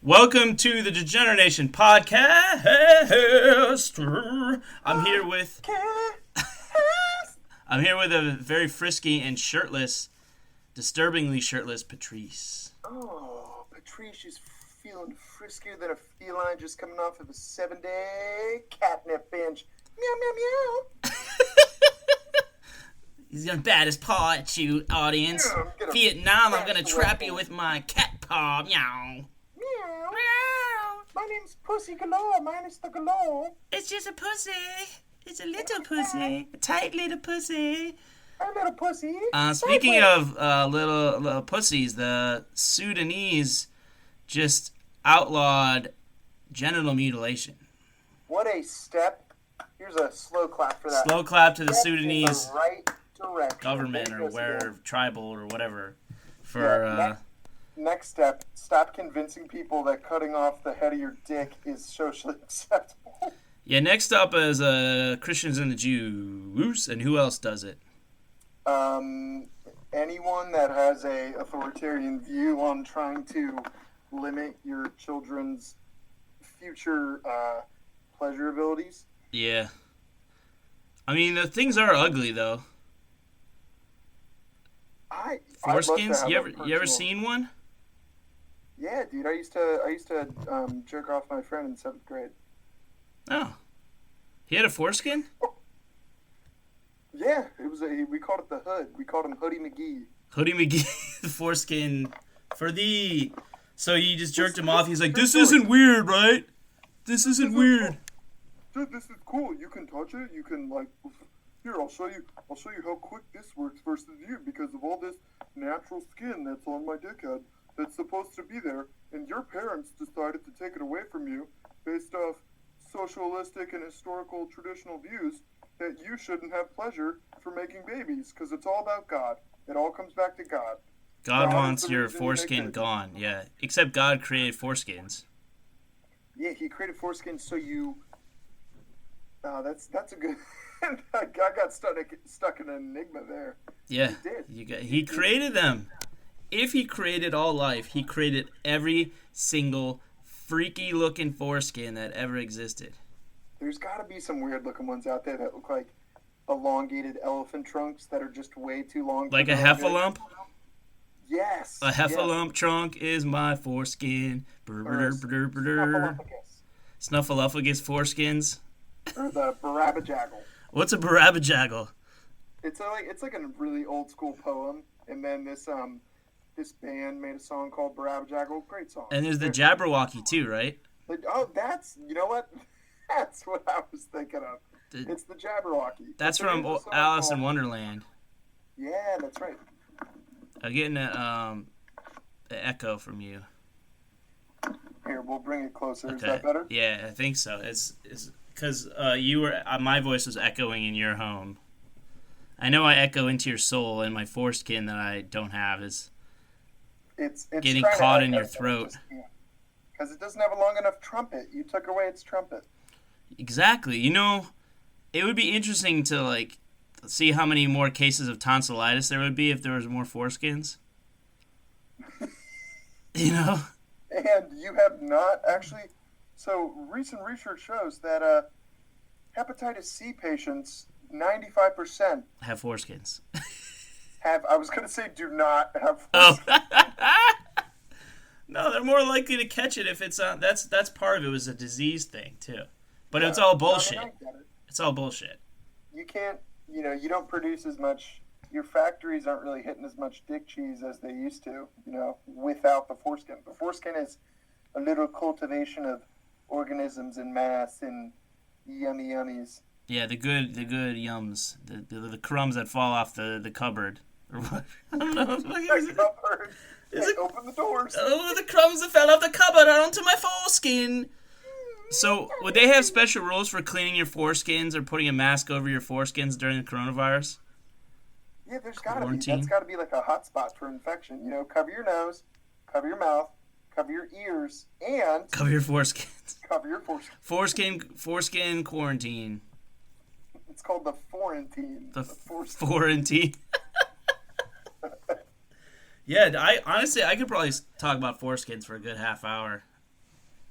Welcome to the Degeneration Podcast. I'm here with a very frisky and shirtless, disturbingly shirtless Patrice. Oh, Patrice is feeling friskier than a feline just coming off of a 7-day catnip binge. Meow, meow, meow. He's gonna bat his paw at you, audience. Yeah, Vietnam, I'm gonna trap you with my cat paw. Meow. Meow. Meow. My name's Pussy Galore, minus the galore. It's just a pussy. It's a little pussy. A tight little pussy. A little pussy. Speaking of little pussies, the Sudanese just outlawed genital mutilation. What a step. Here's a slow clap for that. Slow clap to the Step Sudanese in the right direction. government or where tribal or whatever for Next step, stop convincing people that cutting off the head of your dick is socially acceptable. yeah. Next up is Christians and the Jews, and who else does it? Anyone that has a authoritarian view on trying to limit your children's future pleasure abilities. Yeah. I mean, the things are ugly though. Foreskins? You ever seen one? Yeah, dude. I used to jerk off my friend in 7th grade. Oh. He had a foreskin? Yeah, it was we called it the Hood. We called him Hoodie McGee. Hoodie McGee, the foreskin for thee. So you just jerked him off. He's like, "This isn't weird, right? This isn't weird." Dude, this is cool. You can touch it. You can here. I'll show you how quick this works versus you because of all this natural skin that's on my dickhead that's supposed to be there, and your parents decided to take it away from you based off socialistic and historical traditional views that you shouldn't have pleasure for making babies because it's all about God. It all comes back to God. God wants your foreskin gone. Yeah, except God created foreskins. Yeah, he created foreskins so you. That's a good. I got stuck in an enigma there. Yeah, he did. He created them. If he created all life, he created every single freaky looking foreskin that ever existed. There's got to be some weird looking ones out there that look like elongated elephant trunks that are just way too long. Like a heffalump? Yes. A heffalump trunk is my foreskin. Snuffleupagus foreskins. Or the Barabajaggle. What's a Barabajaggle? It's like a really old school poem, and then this band made a song called Barabajaggle. Great song. And there's the Jabberwocky too, right? You know what? That's what I was thinking of. It's the Jabberwocky. That's from Alice in Wonderland. Yeah, that's right. I'm getting an echo from you. Here, we'll bring it closer. Okay. Is that better? Yeah, I think so. It's because my voice was echoing in your home. I know I echo into your soul, and my foreskin that I don't have is it's getting caught in your throat. Because it doesn't have a long enough trumpet. You took away its trumpet. Exactly. You know, it would be interesting to see how many more cases of tonsillitis there would be if there was more foreskins. You know? And you have not actually. So recent research shows that hepatitis C patients, 95% have foreskins. I was going to say do not have foreskins. Oh. No, they're more likely to catch it if it's that's part of it was a disease thing too. But yeah, it's all bullshit. I get it. It's all bullshit. You can't, you don't produce as much. Your factories aren't really hitting as much dick cheese as they used to, without the foreskin. The foreskin is a little cultivation of organisms in mass and yummy yummies. Yeah, the good yums, the crumbs that fall off the cupboard or what? I don't know. Cupboard. Open the doors. Oh, the crumbs that fell off the cupboard are onto my foreskin. So, would they have special rules for cleaning your foreskins or putting a mask over your foreskins during the coronavirus? Yeah, there's got to be. That's got to be like a hot spot for infection. Cover your nose, cover your mouth, cover your ears, and cover your foreskins. Cover your foreskin. Foreskin quarantine. It's called the quarantine. The quarantine. Yeah, I honestly could probably talk about foreskins for a good half hour.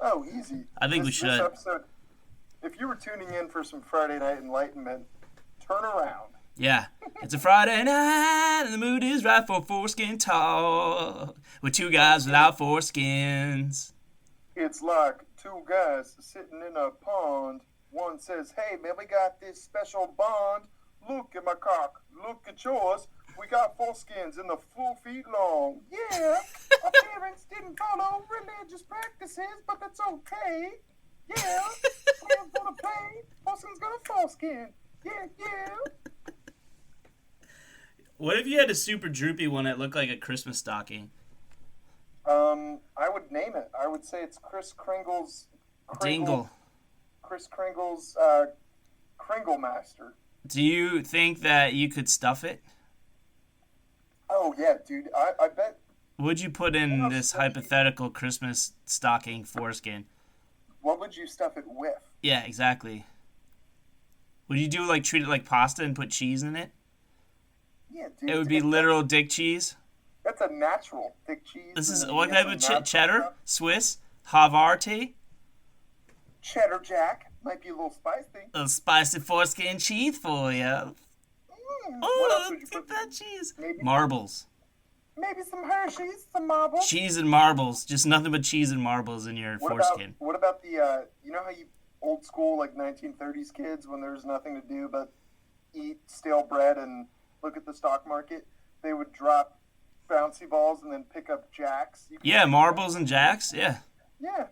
Oh, easy. I think we should. This episode, if you were tuning in for some Friday Night Enlightenment, turn around. Yeah. It's a Friday night, and the mood is right for foreskin talk. With two guys without foreskins. It's like two guys sitting in a pond. One says, hey, man, we got this special bond. Look at my cock. Look at yours. We got foreskins in the 4 feet long. Yeah, our parents didn't follow religious practices, but that's okay. Yeah, we're gonna play. Foreskins gonna foreskin. Yeah. What if you had a super droopy one that looked like a Christmas stocking? I would name it. I would say it's Kris Kringle's... Dingle. Kris Kringle's, Kringle Master. Do you think that you could stuff it? Oh, yeah, dude. I bet... Would you put in this hypothetical Christmas stocking foreskin? What would you stuff it with? Yeah, exactly. Would you do treat it like pasta and put cheese in it? Yeah, dude. It would be literal dick cheese. That's a natural dick cheese. This is what type of cheddar? Swiss? Havarti? Cheddar Jack. Might be a little spicy. A spicy foreskin cheese for you. Oh, look at that cheese. Marbles. Maybe some Hershey's, some marbles. Cheese and marbles. Just nothing but cheese and marbles in your foreskin. What about the, you know how you old school, 1930s kids, when there's nothing to do but eat stale bread and look at the stock market, they would drop bouncy balls and then pick up jacks? Yeah, marbles and jacks, yeah. Yeah.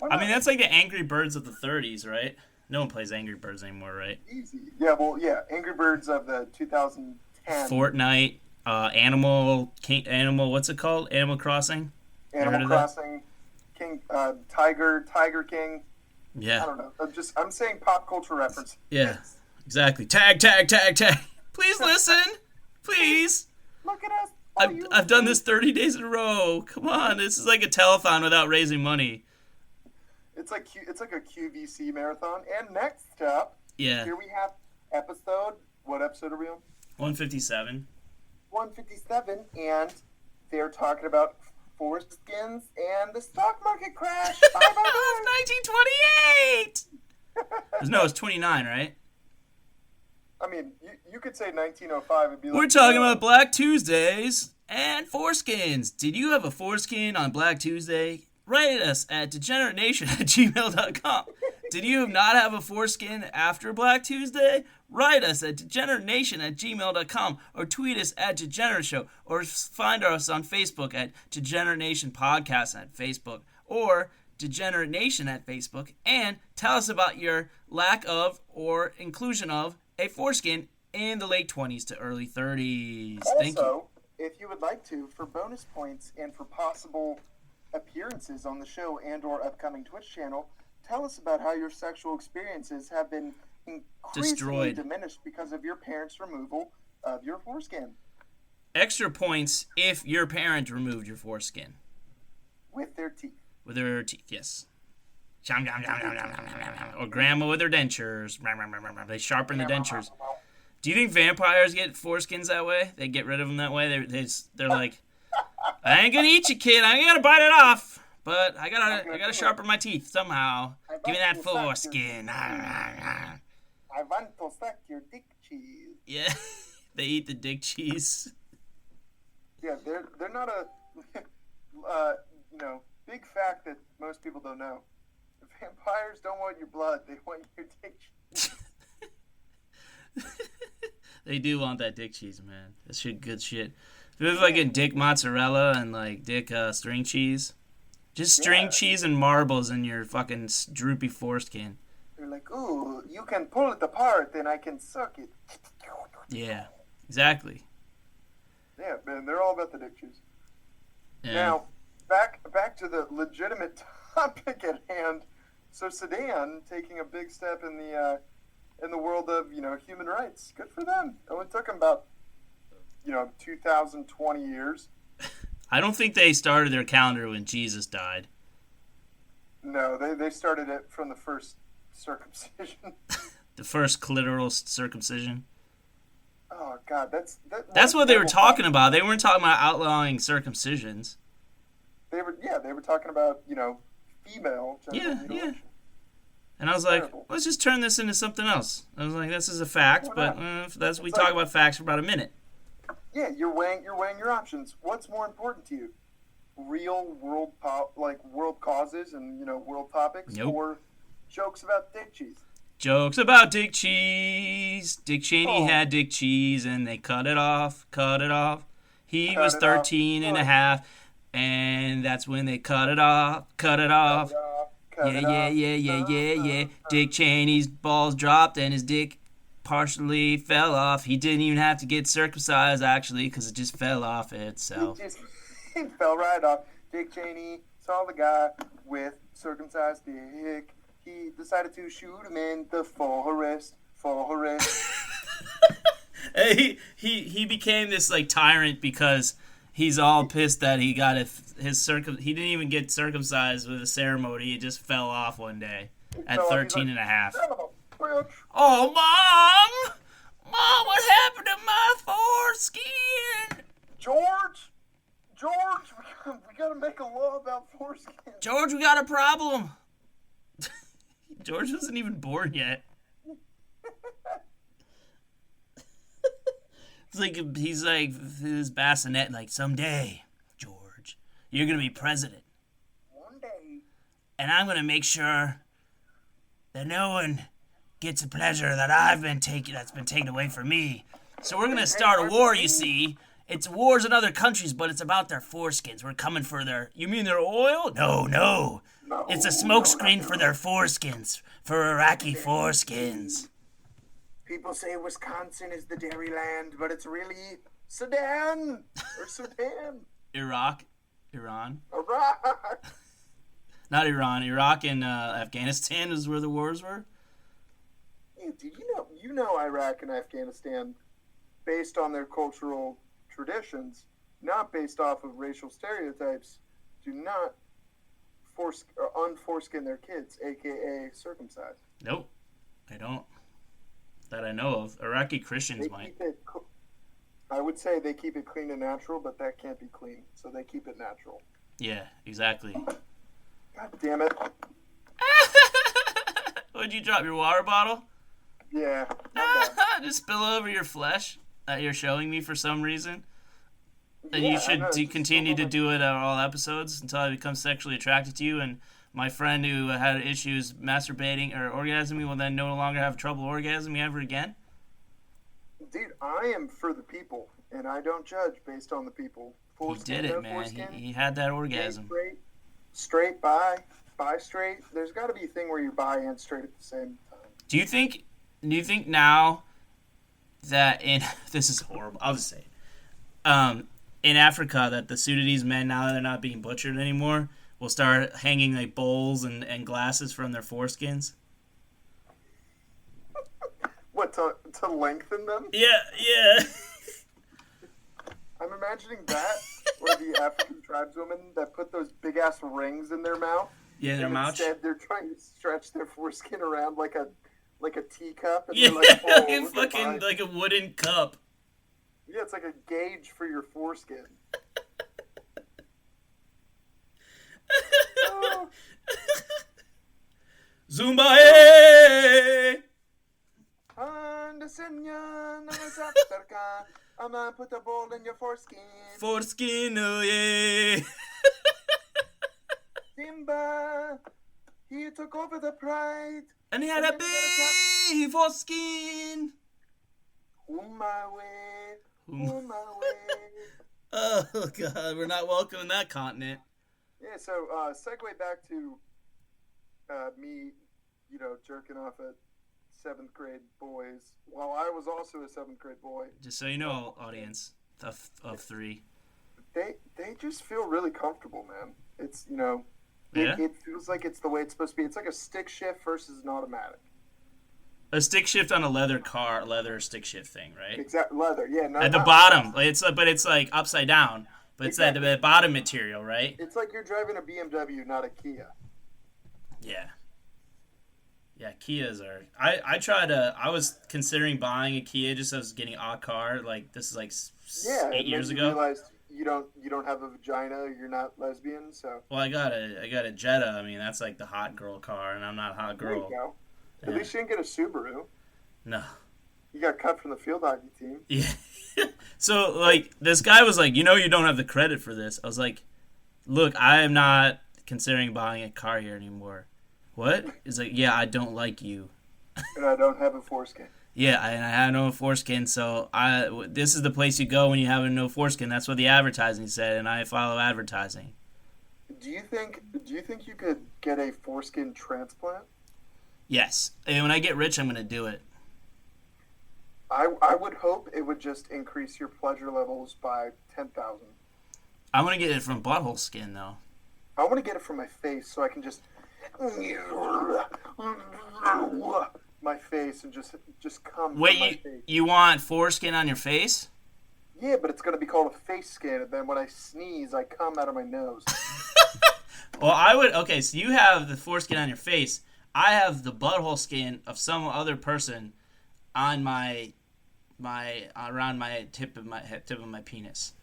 I mean, that's like the Angry Birds of the 30s, right? No one plays Angry Birds anymore, right? Easy. Yeah, well, yeah. Angry Birds of the 2010. Fortnite, Animal, what's it called? Animal Crossing? Animal Crossing, Tiger King. Yeah. I don't know. I'm saying pop culture reference. Yeah, exactly. Tag. Please listen. Please. Look at us. I've done this 30 days in a row. Come on, this is like a telethon without raising money. It's like a QVC marathon. And next up, here we have episode. What episode are we on? 157. 157, and they're talking about foreskins and the stock market crash. 1928. No, it's 29, right? I mean, you could say 1905 and be like... We're talking about Black Tuesdays and foreskins. Did you have a foreskin on Black Tuesday? Write us at degeneratenation@gmail.com. Did you not have a foreskin after Black Tuesday? Write us at degeneratnation@gmail.com or tweet us at Degenerate Show or find us on Facebook at Degenerate Nation Podcast at Facebook or Degenerate Nation at Facebook and tell us about your lack of or inclusion of a foreskin in the late 20s to early 30s. Thank you. Also, if you would like to, for bonus points and for possible appearances on the show and or upcoming Twitch channel, tell us about how your sexual experiences have been increasingly diminished because of your parents' removal of your foreskin. Extra points if your parent removed your foreskin. With their teeth. With their teeth, yes. Or grandma with her dentures. They sharpen the dentures. Do you think vampires get foreskins that way? They get rid of them that way? They're like, I ain't gonna eat you, kid. I ain't gonna bite it off. But I gotta sharpen my teeth somehow. Give me that foreskin. I want to suck your dick cheese. Yeah, they eat the dick cheese. Yeah, they're not a big fact that most people don't know. Vampires don't want your blood; they want your dick cheese. They do want that dick cheese, man. That's good shit. If you ever get dick mozzarella and dick string cheese. Just string cheese and marbles in your fucking droopy foreskin. They're like, ooh, you can pull it apart and I can suck it. Yeah, exactly. Yeah, man, they're all about the dick cheese. Yeah. Now, back to the legitimate topic at hand. So Sudan taking a big step in the world of human rights. Good for them. It only took them about 2020 years. I don't think they started their calendar when Jesus died. No, they started it from the first circumcision. The first clitoral circumcision. Oh God, that's what they were talking about. They weren't talking about outlawing circumcisions. They were talking about female genital mutilation. And I was like, let's just turn this into something else. I was like, this is a fact, but we talk about facts for about a minute. Yeah, you're weighing your options. What's more important to you? Real world world causes and world topics, or jokes about dick cheese? Jokes about dick cheese. Dick Cheney had dick cheese and they cut it off. He was 13 and a half, and that's when they cut it off. Yeah. Dick Cheney's balls dropped and his dick partially fell off. He didn't even have to get circumcised, actually, because it just fell off itself. It fell right off. Dick Cheney saw the guy with circumcised dick. He decided to shoot him in the forest. He became this like tyrant because he's all pissed that he got he didn't even get circumcised with a ceremony. It just fell off one day at 13 and a half. Oh, Mom, what happened to my foreskin? George, we gotta make a law about foreskin. George, we got a problem. George wasn't even born yet. He's like his bassinet, like, someday, George, you're gonna be president. One day. And I'm gonna make sure that no one gets a pleasure that's been taken away from me. So we're gonna start a war, you see. It's wars in other countries, but it's about their foreskins. We're coming for you mean their oil? No. It's a smokescreen for their foreskins, for Iraqi foreskins. People say Wisconsin is the dairy land, but it's really Sudan. Iran. Iraq. Not Iran. Iraq and Afghanistan is where the wars were. Yeah, dude, you know Iraq and Afghanistan, based on their cultural traditions, not based off of racial stereotypes, do not unforeskin their kids, a.k.a. circumcise. Nope, I don't. That I know of. Iraqi Christians might. I would say they keep it clean and natural, but that can't be clean, so they keep it natural. Yeah, exactly. God damn it. Would you drop your water bottle? Yeah. Just spill over your flesh that you're showing me for some reason. And Yeah, you should continue to do it on all episodes until I become sexually attracted to you. And my friend who had issues masturbating or orgasming will then no longer have trouble orgasming ever again. Dude, I am for the people, and I don't judge based on the people. He did it, man. He had that orgasm. Straight, bi straight. There's got to be a thing where you're bi and straight at the same time. Do you think now that this is horrible, I'll just say it. In Africa, that the Sudanese men, now that they're not being butchered anymore, will start hanging like bowls and glasses from their foreskins? What, to lengthen them? Yeah. I'm imagining that, or the African tribeswomen that put those big-ass rings in their mouth. Yeah, in their mouth. Instead, they're trying to stretch their foreskin around like a teacup. And yeah, they're like, fucking like a wooden cup. Yeah, it's like a gauge for your foreskin. Oh. Zumba, hey! I'm gonna put a bowl in your foreskin. Foreskin, oh yeah. Simba, he took over the pride. And he had a big foreskin. On my way. Oh, God, we're not welcome in that continent. Yeah, so segue back to me, jerking off at 7th grade boys. While I was also a 7th grade boy. Just so you know, audience of 3. They just feel really comfortable, man. It's, Yeah? It feels like it's the way it's supposed to be. It's like a stick shift versus an automatic. A stick shift on a leather stick shift thing, right? Exactly, leather, yeah. At the bottom, but it's like upside down. But it's exactly. The bottom material, right? It's like you're driving a BMW, not a Kia. Yeah. Yeah, Kias are... I was considering buying a Kia just as I was getting a car. Like, this is like 8 years ago. you don't have a vagina. You're not lesbian, so. Well, I got a Jetta. I mean, that's like the hot girl car, and I'm not a hot There you girl. go. At Yeah. least you didn't get a Subaru. No. You got cut from the field hockey team. Yeah. So, like, this guy was like, you don't have the credit for this. I was like, look, I am not considering buying a car here anymore. What? He's like, yeah, I don't like you. And I don't have a foreskin. Yeah, and I had no foreskin, so this is the place you go when you have no foreskin. That's what the advertising said, and I follow advertising. Do you think you could get a foreskin transplant? Yes. And when I get rich, I'm going to do it. I would hope it would just increase your pleasure levels by 10,000. I want to get it from butthole skin, though. I want to get it from my face so I can just my face and just come from my Wait, face. you want foreskin on your face? Yeah, but it's going to be called a face skin, and then when I sneeze, I come out of my nose. Well, okay, so you have the foreskin on your face. I have the butthole skin of some other person on my around my tip of my penis.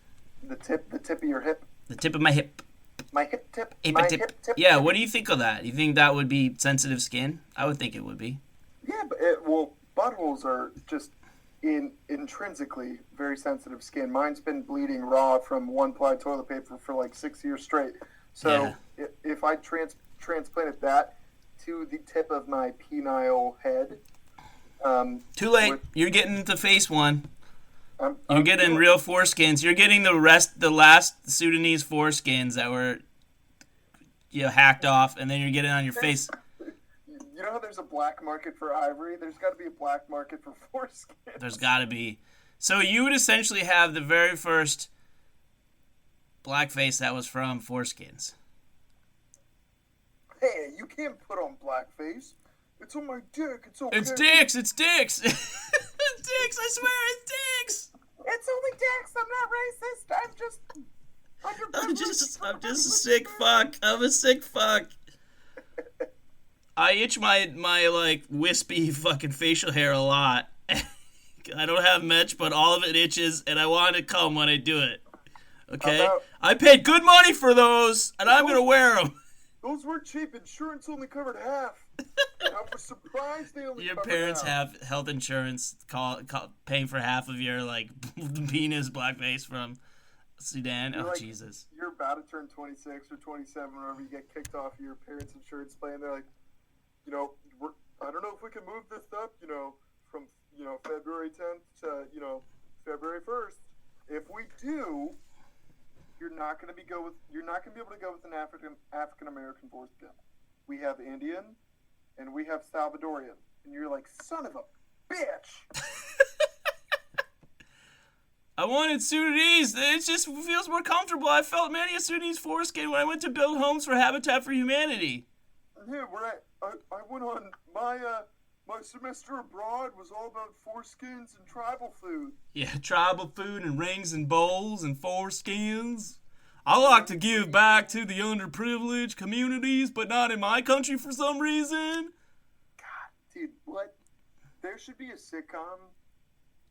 The tip of your hip. The tip of my hip. My hip tip. Hip My tip. hip tip. Yeah, what do you think of that? You think that would be sensitive skin? I would think it would be. Yeah, but buttholes are just intrinsically very sensitive skin. Mine's been bleeding raw from one-ply toilet paper for like 6 years straight. So if I transplanted that to the tip of my penile head, too late. You're getting the face one. You're getting doing- real foreskins. You're getting the last Sudanese foreskins that were hacked off, and then you're getting it on your face. You know how there's a black market for ivory? There's got to be a black market for foreskin. There's got to be. So you would essentially have the very first blackface that was from foreskins. Hey, you can't put on blackface. It's on my dick. It's okay. It's dicks. It's dicks. It's dicks. I swear, it's dicks. It's only dicks. I'm not racist. I'm just a sick fuck. I'm a sick fuck. I itch my like wispy fucking facial hair a lot. I don't have much, but all of it itches, and I want to come when I do it. Okay, I paid good money for those, and I'm gonna wear them. Those were cheap. Insurance only covered half. I was surprised they only Your covered parents half. have health insurance, paying for half of your like penis blackface from Sudan. You're Oh like- Jesus! You're about to turn 26 or 27 whenever you get kicked off of your parents' insurance plan. They're like, I don't know if we can move this up, from, February 10th to, February 1st. If we do, you're not going to be able to go with an African American foreskin. We have Indian and we have Salvadorian. And you're like, son of a bitch. I wanted Sudanese. It just feels more comfortable. I felt many a Sudanese foreskin when I went to build homes for Habitat for Humanity. Yeah, I went on my semester abroad was all about foreskins and tribal food. Yeah, tribal food and rings and bowls and foreskins. I like to give back to the underprivileged communities, but not in my country for some reason. God, dude, what? There should be a sitcom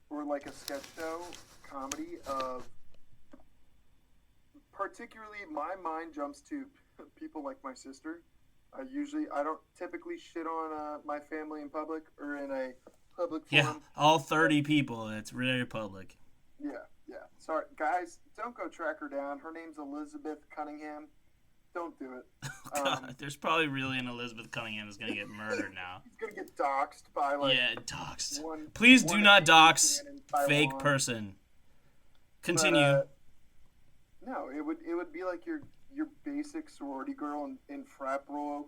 or like a sketch show comedy of, particularly my mind jumps to people like my sister. I don't typically shit on my family in public or in a public forum. Yeah, all 30 people. It's very public. Yeah. Sorry, guys, don't go track her down. Her name's Elizabeth Cunningham. Don't do it. God, there's probably really an Elizabeth Cunningham is going to get murdered now. He's going to get doxxed by, Yeah, doxed. one- Please do one not Asian dox man in Taiwan. fake person. Continue. But, no, it would be like your basic sorority girl in frat bro,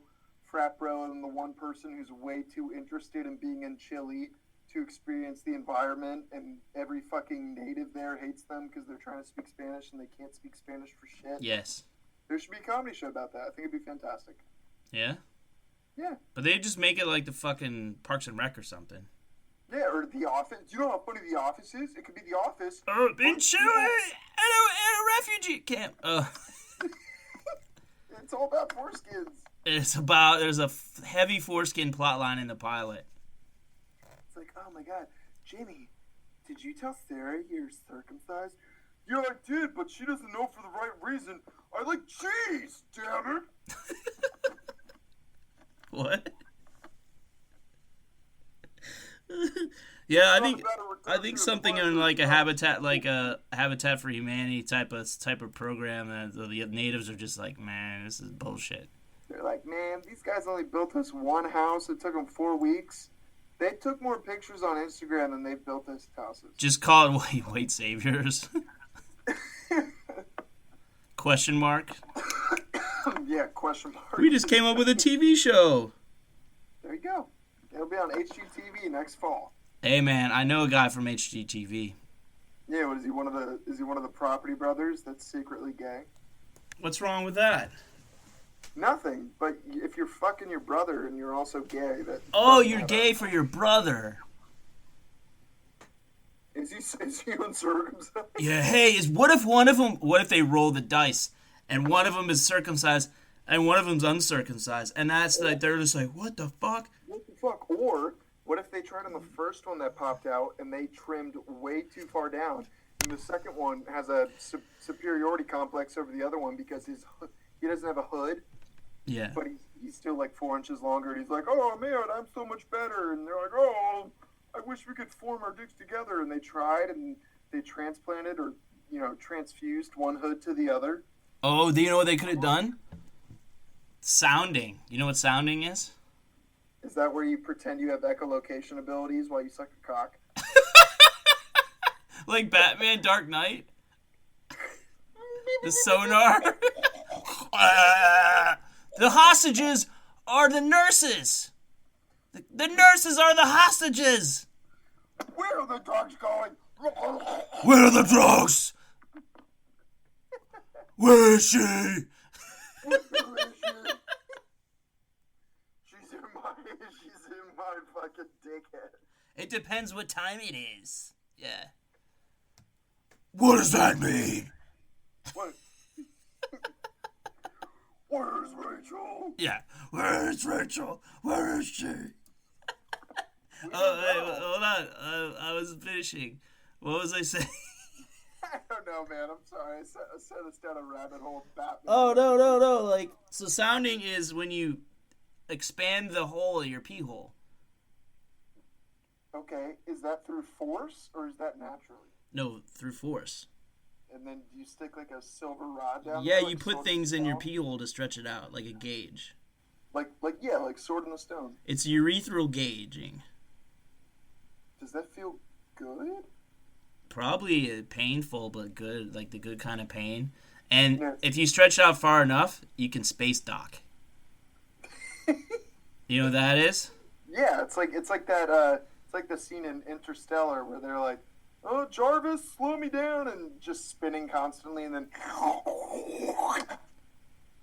and the one person who's way too interested in being in Chile to experience the environment, and every fucking native there hates them because they're trying to speak Spanish and they can't speak Spanish for shit. Yes. There should be a comedy show about that. I think it'd be fantastic. Yeah? Yeah. But they just make it like the fucking Parks and Rec or something. Yeah, or The Office. Do you know how funny The Office is? It could be The Office. In Chile, at a refugee camp. It's all about foreskins. There's a heavy foreskin plot line in the pilot. It's like, oh my god, Jamie, did you tell Sarah you're circumcised? Yeah, I did, but she doesn't know for the right reason. I like cheese, damn it. What? Yeah, I think something in like a Habitat for Humanity type of program that the natives are just like, man, this is bullshit. They're like, man, these guys only built us one house. It took them 4 weeks. They took more pictures on Instagram than they built us houses. Just call it white saviors. Question mark. Yeah, question mark. We just came up with a TV show. There you go. It'll be on HGTV next fall. Hey man, I know a guy from HGTV. Yeah, what is he? Is he one of the Property Brothers that's secretly gay? What's wrong with that? Nothing. But if you're fucking your brother and you're also gay, that. Oh, you're gay for your brother. Is he uncircumcised? Yeah. Hey, what if they roll the dice and one of them is circumcised and one of them's uncircumcised, and that's like they're just like, what the fuck? What the fuck? Or what if they tried on the first one that popped out and they trimmed way too far down, and the second one has a superiority complex over the other one because he doesn't have a hood. Yeah. But he's still like 4 inches longer, and he's like, oh man, I'm so much better, and they're like, oh, I wish we could form our dicks together, and they tried and they transplanted or transfused one hood to the other. Oh, do you know what they could have done? Sounding. You know what sounding is? Is that where you pretend you have echolocation abilities while you suck a cock? Like Batman Dark Knight? The sonar? The hostages are the nurses. The nurses are the hostages. Where are the dogs going? Where are the dogs? Where is she? Where is she? She's in my fucking dickhead. It depends what time it is. Yeah. What does that mean? What? Where's Rachel? Yeah. Where's Rachel? Where is she? Oh, hey, hold on. I was finishing. What was I saying? I don't know, man. I'm sorry. I set us down a rabbit hole. Batman. Oh, no. Like, so sounding is when you expand the hole of your pee hole. Okay. Is that through force or is that naturally? No, through force. And then do you stick like a silver rod down Yeah, there? you put things in your pee hole to stretch it out, like a gauge. Like Sword in the Stone. It's urethral gauging. Does that feel good? Probably painful, but good, like the good kind of pain. And Yeah. if you stretch out far enough, you can space dock. You know what that is? Yeah, it's like that. It's like the scene in Interstellar where they're like, "Oh, Jarvis, slow me down," and just spinning constantly, and then.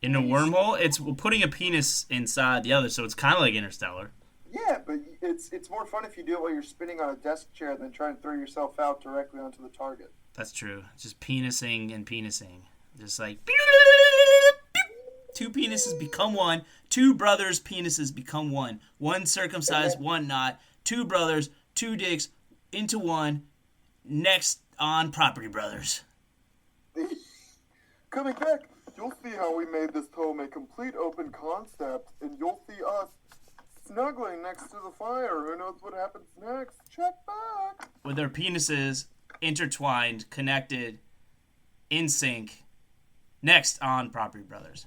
In a wormhole, it's putting a penis inside the other, so it's kind of like Interstellar. Yeah, but it's more fun if you do it while you're spinning on a desk chair than trying to throw yourself out directly onto the target. That's true. Just penising and penising. Just like... Two penises become one. Two brothers' penises become one. One circumcised, one not. Two brothers, two dicks, into one. Next on Property Brothers. Coming back, you'll see how we made this home a complete open concept, and you'll see us snuggling next to the fire. Who knows what happens next? Check back. With their penises intertwined, connected, in sync. Next on Property Brothers.